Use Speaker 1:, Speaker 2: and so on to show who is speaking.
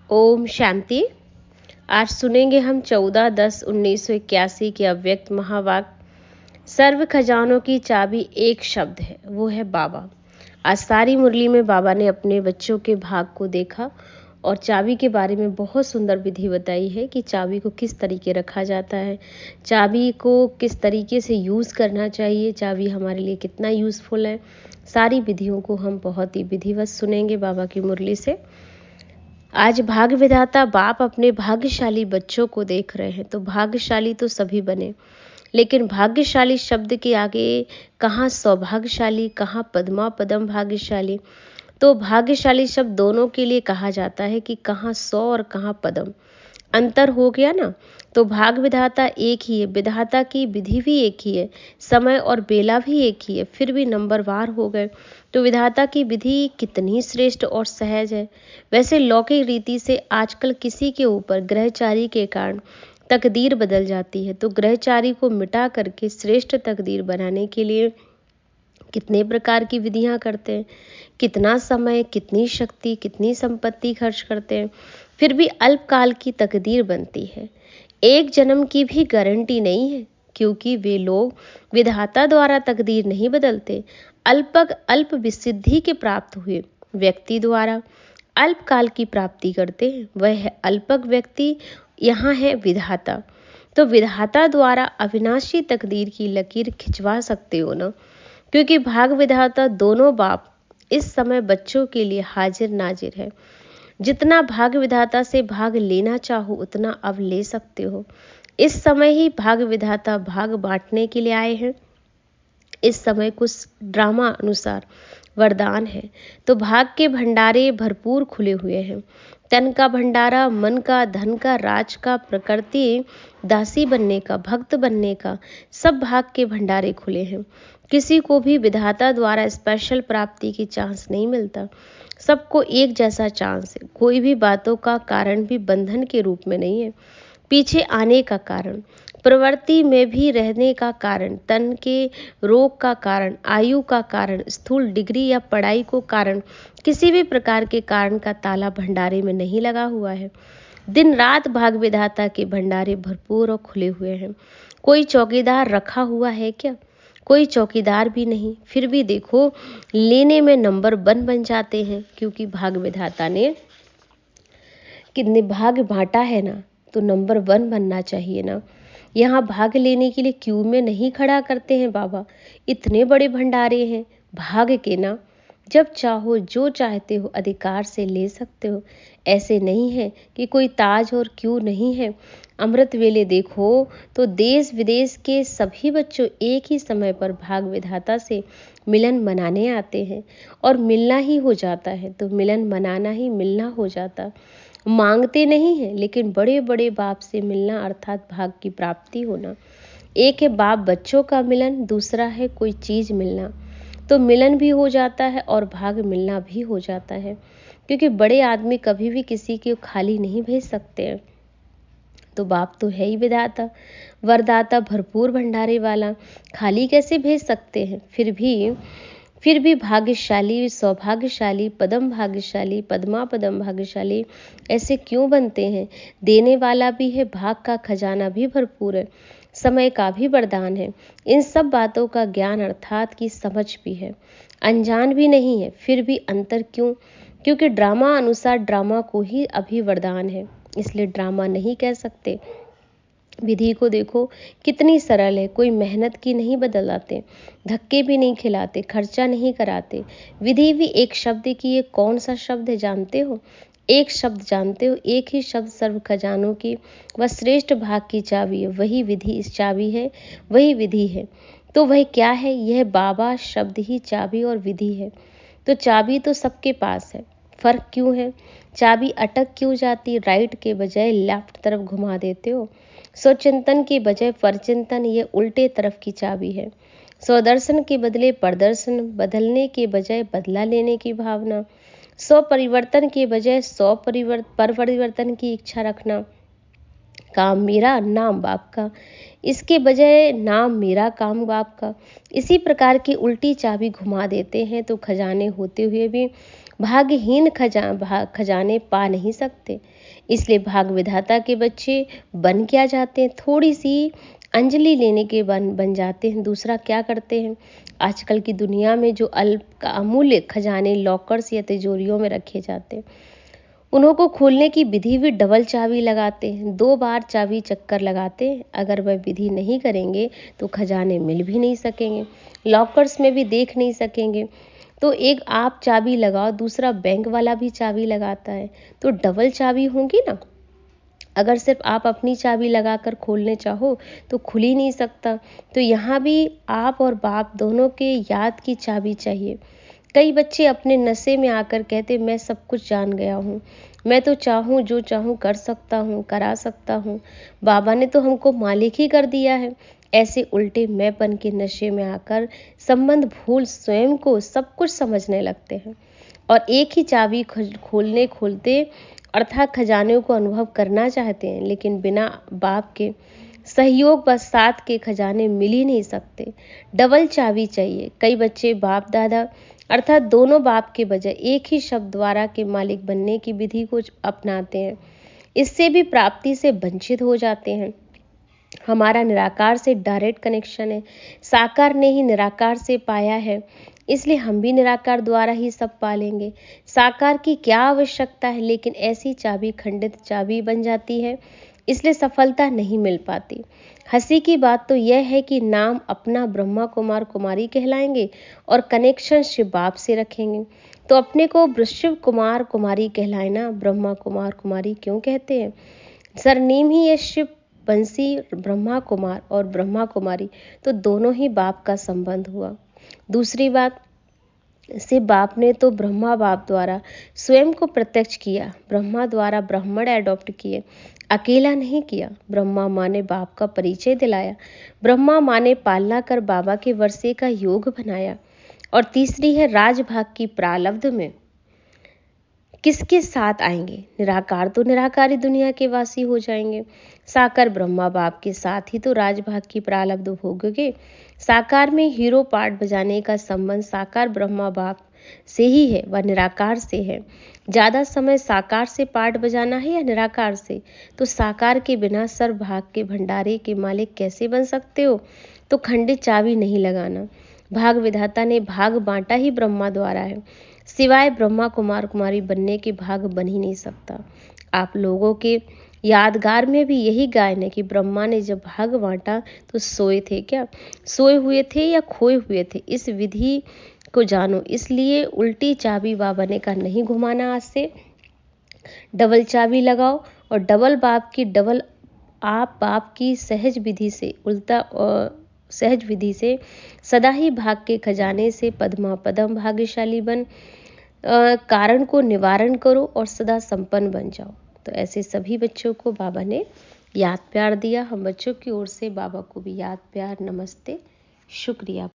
Speaker 1: ओम शांति। आज सुनेंगे हम 14-10-1981 के अव्यक्त महावाक्य। सर्व खजानों की चाबी एक शब्द है, वो है बाबा। आज सारी मुरली में बाबा ने अपने बच्चों के भाग को देखा और चाबी के बारे में बहुत सुंदर विधि बताई है कि चाबी को किस तरीके रखा जाता है, चाबी को किस तरीके से यूज़ करना चाहिए, चाबी हमारे लिए कितना यूज़फुल है। सारी विधियों को हम बहुत ही विधिवत सुनेंगे बाबा की मुरली से। आज भाग्य विधाता बाप अपने भाग्यशाली बच्चों को देख रहे हैं। तो भाग्यशाली तो सभी बने, लेकिन भाग्यशाली शब्द के आगे कहाँ सौभाग्यशाली, कहाँ पद्मा पदम भाग्यशाली। तो भाग्यशाली शब्द दोनों के लिए कहा जाता है कि कहाँ सौ और कहाँ पदम, अंतर हो गया ना। तो भाग विधाता एक ही है, विधाता की विधि भी एक ही है, समय और बेला भी एक ही है, फिर भी नंबरवार हो गए। तो विधाता की विधि कितनी श्रेष्ठ और सहज है। वैसे लौकिक रीति से आजकल किसी के ऊपर ग्रहचारी के कारण तकदीर बदल जाती है, तो ग्रहचारी को मिटा करके श्रेष्ठ तकदीर बनाने के लिए कितने प्रकार की विधियां करते हैं, कितना समय, कितनी शक्ति, कितनी संपत्ति खर्च करते हैं, फिर भी अल्पकाल की तकदीर बनती है। एक जन्म की भी गारंटी नहीं है, क्योंकि वे लोग विधाता द्वारा तकदीर नहीं बदलते। अल्प विसिद्धि के प्राप्त हुए व्यक्ति द्वारा अल्पकाल की प्राप्ति करते हैं, वह है अल्पक व्यक्ति, यहाँ है विधाता। तो विधाता द्वारा अविनाशी तकदीर की लकीर खिंचवा सकते हो ना, क्योंकि भाग विधाता दोनों बाप इस समय बच्चों के लिए हाजिर नाजिर है। जितना भाग विधाता से भाग लेना चाहो उतना अब ले सकते हो। इस समय ही भाग विधाता भाग बांटने के लिए आए हैं। इस समय कुछ ड्रामा अनुसार वरदान है, तो भाग के भंडारे भरपूर खुले हुए हैं। तन का भंडारा, मन का, धन का, राज का, प्रकृति दासी बनने का, भक्त बनने का, सब भाग के भंडारे खुले हैं। किसी को भी विधाता द्वारा स्पेशल प्राप्ति की चांस नहीं मिलता, सबको एक जैसा चांस है। कोई भी बातों का कारण भी बंधन के रूप में नहीं है, पीछे आने का कारण, प्रवृत्ति में भी रहने का कारण, तन के रोग का कारण, आयु का कारण, स्थूल डिग्री या पढ़ाई को कारण, किसी भी प्रकार के कारण का ताला भंडारे में नहीं लगा हुआ है। दिन रात भाग विधाता के भंडारे भरपूर और खुले हुए हैं। कोई चौकीदार रखा हुआ है क्या? कोई चौकीदार भी नहीं, फिर भी देखो लेने में नंबर 1 बन जाते हैं, क्योंकि भाग विधाता ने कितने भाग बांटा है ना, तो नंबर 1 बनना चाहिए ना। यहाँ भाग लेने के लिए क्यू में नहीं खड़ा करते हैं बाबा, इतने बड़े भंडारे हैं भाग के ना। जब चाहो जो चाहते हो अधिकार से ले सकते हो, ऐसे नहीं है कि कोई ताज और क्यू नहीं है। अमृत वेले देखो तो देश विदेश के सभी बच्चों एक ही समय पर भाग विधाता से मिलन मनाने आते हैं, और मिलना ही हो जाता है। तो मिलन मनाना ही मिलना हो जाता, मांगते नहीं हैं, लेकिन बड़े बड़े बाप से मिलना अर्थात भाग की प्राप्ति होना। एक है बाप बच्चों का मिलन, दूसरा है कोई चीज मिलना। तो मिलन भी हो जाता है और भाग मिलना भी हो जाता है, क्योंकि बड़े आदमी कभी भी किसी को खाली नहीं भेज सकते हैं। तो बाप तो है ही विधाता, वरदाता, भरपूर भंडारे वाला, खाली कैसे भेज सकते हैं। फिर भी भाग्यशाली, सौभाग्यशाली, पदम भाग्यशाली, पद्मा पदम भाग्यशाली ऐसे क्यों बनते हैं? देने वाला भी है, भाग का खजाना भी भरपूर है, समय का भी वरदान है। इन सब बातों का ज्ञान अर्थात की समझ भी है, अनजान भी नहीं है। फिर भी अंतर क्यों? क्योंकि ड्रामा अनुसार ड्रामा को ही अभी वरदान है, इसलिए ड्रामा नहीं कह सकते। विधि को देखो कितनी सरल है, कोई मेहनत की नहीं बदलाते, धक्के भी नहीं खिलाते, खर्चा नहीं कराते। विधि भी एक शब्द की, ये कौन सा शब्द है जानते हो? एक शब्द जानते हो, एक ही शब्द सर्व खजानों की वह श्रेष्ठ भाग की चाबी है। वही विधि इस चाबी है, वही विधि है। तो वह क्या है? यह बाबा शब्द ही चाबी और विधि है। तो चाबी तो सबके पास है, फर्क क्यों है? चाबी अटक क्यों जाती? राइट के बजाय लेफ्ट तरफ घुमा देते हो। स्वचिंतन के बजाय परचिंतन, ये उल्टे तरफ की चाबी है। स्वदर्शन के बदले प्रदर्शन, बदलने के बजाय बदला लेने की भावना, स्व परिवर्तन के बजाय परिवर्तन की इच्छा रखना, काम मेरा नाम बाप का, इसके बजाय नाम मेरा काम बाप का। इसी प्रकार की उल्टी चाबी घुमा देते हैं, तो खजाने होते हुए भी भाग्यहीन खजाने पा नहीं सकते। इसलिए भाग विधाता के बच्चे बन क्या जाते हैं, थोड़ी सी अंजलि लेने के बन जाते हैं। दूसरा क्या करते हैं, आजकल की दुनिया में जो अल्प अमूल्य खजाने लॉकर्स या तिजोरियों में रखे जाते हैं, उन्हों को खोलने की विधि भी डबल चाबी लगाते हैं। 2 बार चाबी चक्कर लगाते हैं। अगर वह विधि नहीं करेंगे तो खजाने मिल भी नहीं सकेंगे, लॉकर्स में भी देख नहीं सकेंगे। तो एक आप चाबी लगाओ, दूसरा बैंक वाला भी चाबी लगाता है, तो डबल चाबी होगी ना। अगर सिर्फ आप अपनी चाबी लगाकर खोलने चाहो तो खुल ही नहीं सकता। तो यहाँ भी आप और बाप दोनों के याद की चाबी चाहिए। कई बच्चे अपने नशे में आकर कहते मैं सब कुछ जान गया हूँ, मैं तो चाहूँ जो चाहूँ कर सकता हूँ, करा सकता हूँ, बाबा ने तो हमको मालिक ही कर दिया है। ऐसे उल्टे मैंपन के नशे में आकर संबंध भूल स्वयं को सब कुछ समझने लगते हैं और एक ही चाबी खोलते अर्थात खजानों को अनुभव करना चाहते हैं, लेकिन बिना बाप के सहयोग व साथ के खजाने मिल ही नहीं सकते। डबल चाबी चाहिए। कई बच्चे बाप दादा अर्थात दोनों बाप के बजाय एक ही शब्द द्वारा के मालिक बनने की विधि को अपनाते हैं। इससे भी प्राप्ति से वंचित हो जाते हैं। हमारा निराकार से डायरेक्ट कनेक्शन है, साकार ने ही निराकार से पाया है, इसलिए हम भी निराकार द्वारा ही सब पालेंगे। साकार की क्या आवश्यकता है, लेकिन ऐसी चाबी खंडित चाबी बन जाती है, इसलिए सफलता नहीं मिल पाती। हंसी की बात तो यह है कि नाम अपना ब्रह्मा कुमार कुमारी कहलाएंगे और कनेक्शन शिव बाप से रखेंगे, तो अपने को वृषभ कुमार कुमारी कहलाना, ब्रह्मा कुमार कुमारी क्यों कहते हैं। सरनेम ही है शिव बंसी ब्रह्मा कुमार और ब्रह्मा कुमारी, तो दोनों ही बाप का संबंध हुआ। दूसरी बात, से बाप ने तो ब्रह्मा बाप द्वारा स्वयं को प्रत्यक्ष किया, ब्रह्मा द्वारा ब्राह्मण एडॉप्ट किए, अकेला नहीं किया। ब्रह्मा माँ ने बाप का परिचय दिलाया, ब्रह्मा माँ ने पालना कर बाबा के वर्षे का योग बनाया। और तीसरी है राजभाग की प्रारब्ध में किसके साथ आएंगे, निराकार तो निराकारी दुनिया के वासी हो जाएंगे, साकार ब्रह्मा बाप के साथ ही तो राजभाग की प्रारब्ध भोगोगे। साकार में हीरो पार्ट बजाने का संबंध साकार ब्रह्मा बाप से ही है व निराकार से है। ज़्यादा समय साकार से पार्ट बजाना है या निराकार से, तो साकार के बिना सर्वभाग के भंडारे के मालिक कैसे बन सकते हो। तो खंडित चाबी नहीं लगाना। भाग विधाता ने भाग बांटा ही ब्रह्मा द्वारा है, सिवाय ब्रह्मा कुमार कुमारी बनने के भाग बन ही नहीं सकता। आप लोगों के यादगार में भी यही गायन है कि ब्रह्मा ने जब भाग बांटा तो सोए थे क्या, सोए हुए थे या खोए हुए थे, इस विधि को जानो। इसलिए उल्टी चाबी बाबा ने कहा नहीं घुमाना, आज से डबल चाबी लगाओ और डबल बाप की डबल आप बाप की सहज विधि से उल्टा सहज विधि से सदा ही भाग के खजाने से पद्मा पदम भाग्यशाली बन कारण को निवारण करो और सदा संपन्न बन जाओ। तो ऐसे सभी बच्चों को बाबा ने याद प्यार दिया। हम बच्चों की ओर से बाबा को भी याद प्यार नमस्ते, शुक्रिया।